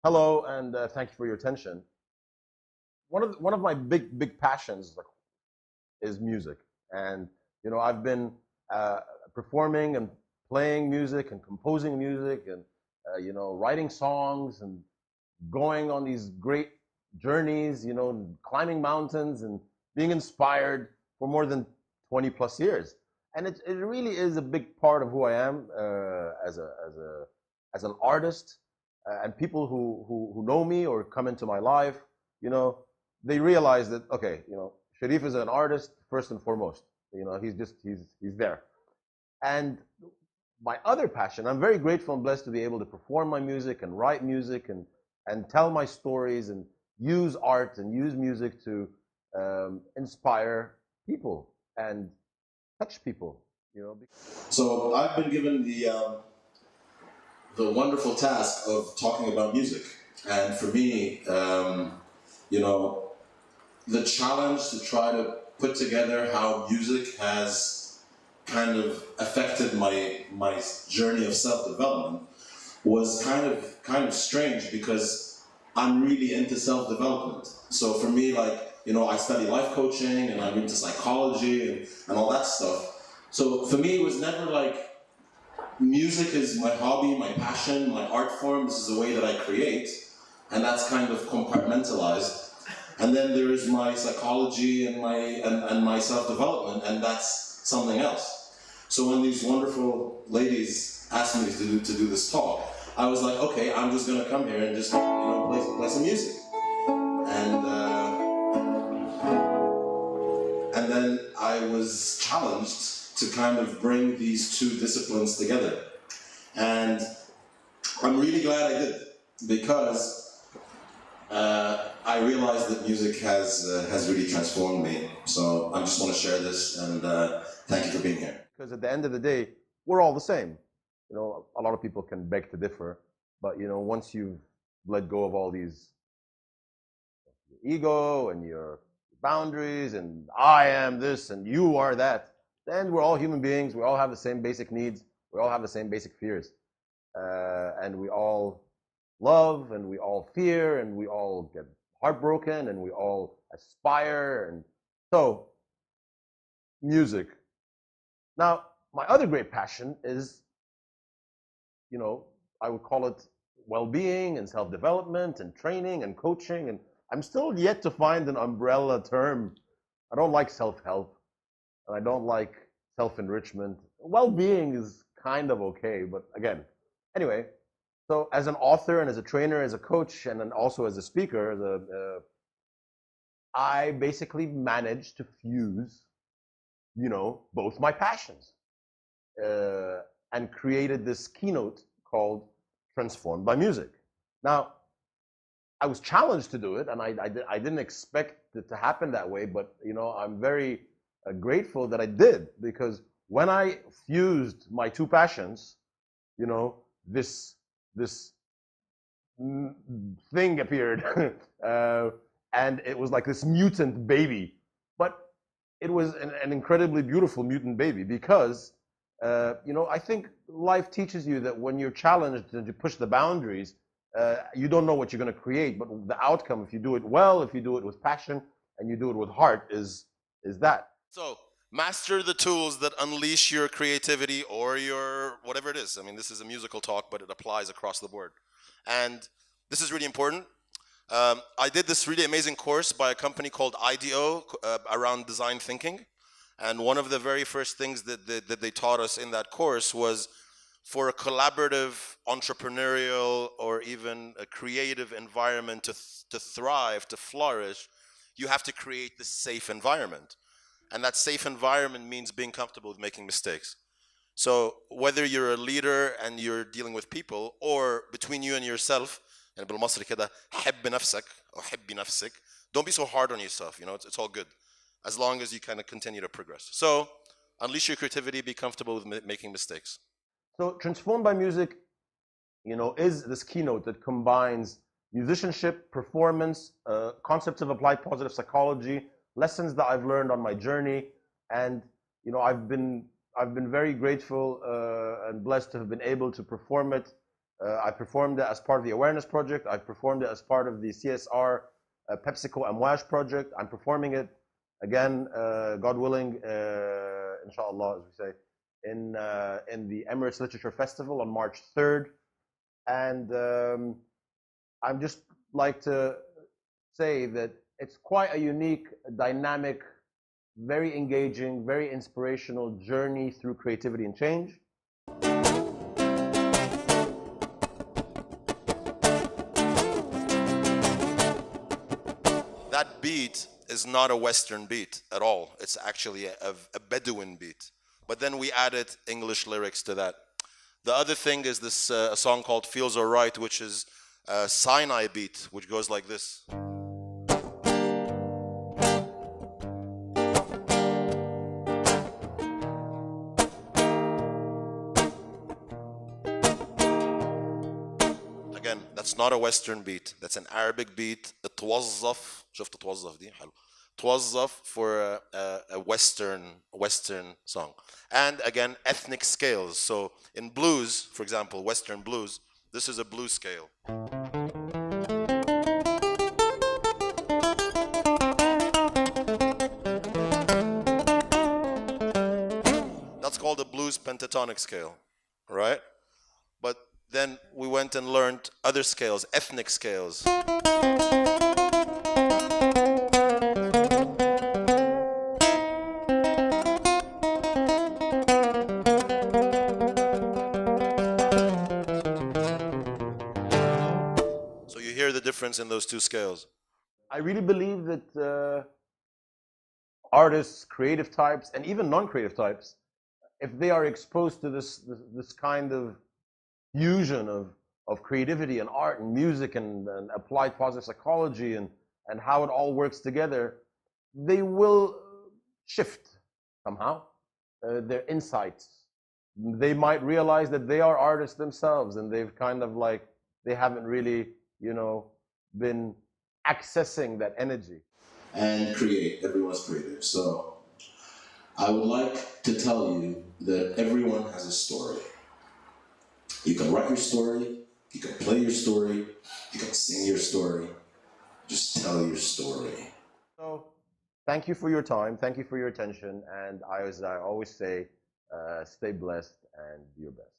Hello, and thank you for your attention. One of my big passions is music, and I've been uh, performing and playing music and composing music and writing songs and going on these great journeys, climbing mountains and being inspired for more than 20 plus years. And it really is a big part of who I am as an artist. And people who know me or come into my life, you know, they realize that, okay, Sharif is an artist first and foremost. He's there. And my other passion, I'm very grateful and blessed to be able to perform my music and write music and tell my stories and use art and use music to inspire people and touch people. So I've been given the wonderful task of talking about music, and for me, you know, the challenge to try to put together how music has kind of affected my journey of self-development was kind of strange, because I'm really into self-development. So for me, I study life coaching and I'm into psychology and all that stuff. So for me, it was never like music is my hobby, my passion, my art form. This is the way that I create, and that's kind of compartmentalized. And then there is my psychology and my self-development, and that's something else. So when these wonderful ladies asked me to do this talk, I was like, okay, I'm just gonna come here and just play some music. And then I was challenged to kind of bring these two disciplines together. And I'm really glad I did, because I realized that music has really transformed me. So I just want to share this, and thank you for being here. Because at the end of the day, we're all the same. A lot of people can beg to differ, but once you've let go of all these your ego and your boundaries and I am this and you are that, then we're all human beings. We all have the same basic needs. We all have the same basic fears. And we all love and we all fear and we all get heartbroken and we all aspire. And so, music. Now, my other great passion is, I would call it well-being and self-development and training and coaching. And I'm still yet to find an umbrella term. I don't like self-help. And I don't like self-enrichment. Well-being is kind of okay, but again, anyway, so as an author and as a trainer, as a coach, and then also as a speaker, I basically managed to fuse, both my passions and created this keynote called Transformed by Music. Now, I was challenged to do it, and I didn't expect it to happen that way, but I'm very grateful that I did, because when I fused my two passions, this thing appeared, and it was like this mutant baby. But it was an incredibly beautiful mutant baby, because I think life teaches you that when you're challenged and you push the boundaries, you don't know what you're going to create, but the outcome, if you do it well, if you do it with passion, and you do it with heart, is that. So, master the tools that unleash your creativity or your whatever it is. I mean, this is a musical talk, but it applies across the board. And this is really important. I did this really amazing course by a company called IDEO around design thinking. And one of the very first things that they taught us in that course was, for a collaborative, entrepreneurial, or even a creative environment to thrive, to flourish, you have to create this safe environment. And that safe environment means being comfortable with making mistakes. So whether you're a leader and you're dealing with people, or between you and yourself, يعني بالمصري كده حب نفسك أو حبي نفسك, don't be so hard on yourself. It's all good, as long as you kind of continue to progress. So unleash your creativity, be comfortable with making mistakes. So Transformed by Music, is this keynote that combines musicianship, performance, concepts of applied positive psychology, lessons that I've learned on my journey, and I've been very grateful and blessed to have been able to perform it I performed it as part of the awareness project. I performed it as part of the CSR PepsiCo Amwash project. I'm performing it again, God willing, inshallah, as we say, in the Emirates Literature Festival on March 3rd. And I'm just like to say that it's quite a unique, dynamic, very engaging, very inspirational journey through creativity and change. That beat is not a Western beat at all. It's actually a Bedouin beat. But then we added English lyrics to that. The other thing is this a song called Feels Alright, which is a Sinai beat, which goes like this. Again, that's not a Western beat. That's an Arabic beat. توظف شفت توظف دي حلو. توظف for a Western song. And again, ethnic scales. So in blues, for example, Western blues, this is a blues scale. That's called a blues pentatonic scale, right? But then we went and learned other scales, ethnic scales. So you hear the difference in those two scales. I really believe that artists, creative types, and even non-creative types, if they are exposed to this kind of fusion of creativity and art and music and applied positive psychology and how it all works together, they will shift somehow their insights. They might realize that they are artists themselves and they've kind of like, they haven't really, been accessing that energy. And create, everyone's creative. So I would like to tell you that everyone has a story. You can write your story, you can play your story, you can sing your story. Just tell your story. So thank you for your time, thank you for your attention, and as I always say, stay blessed and do your best.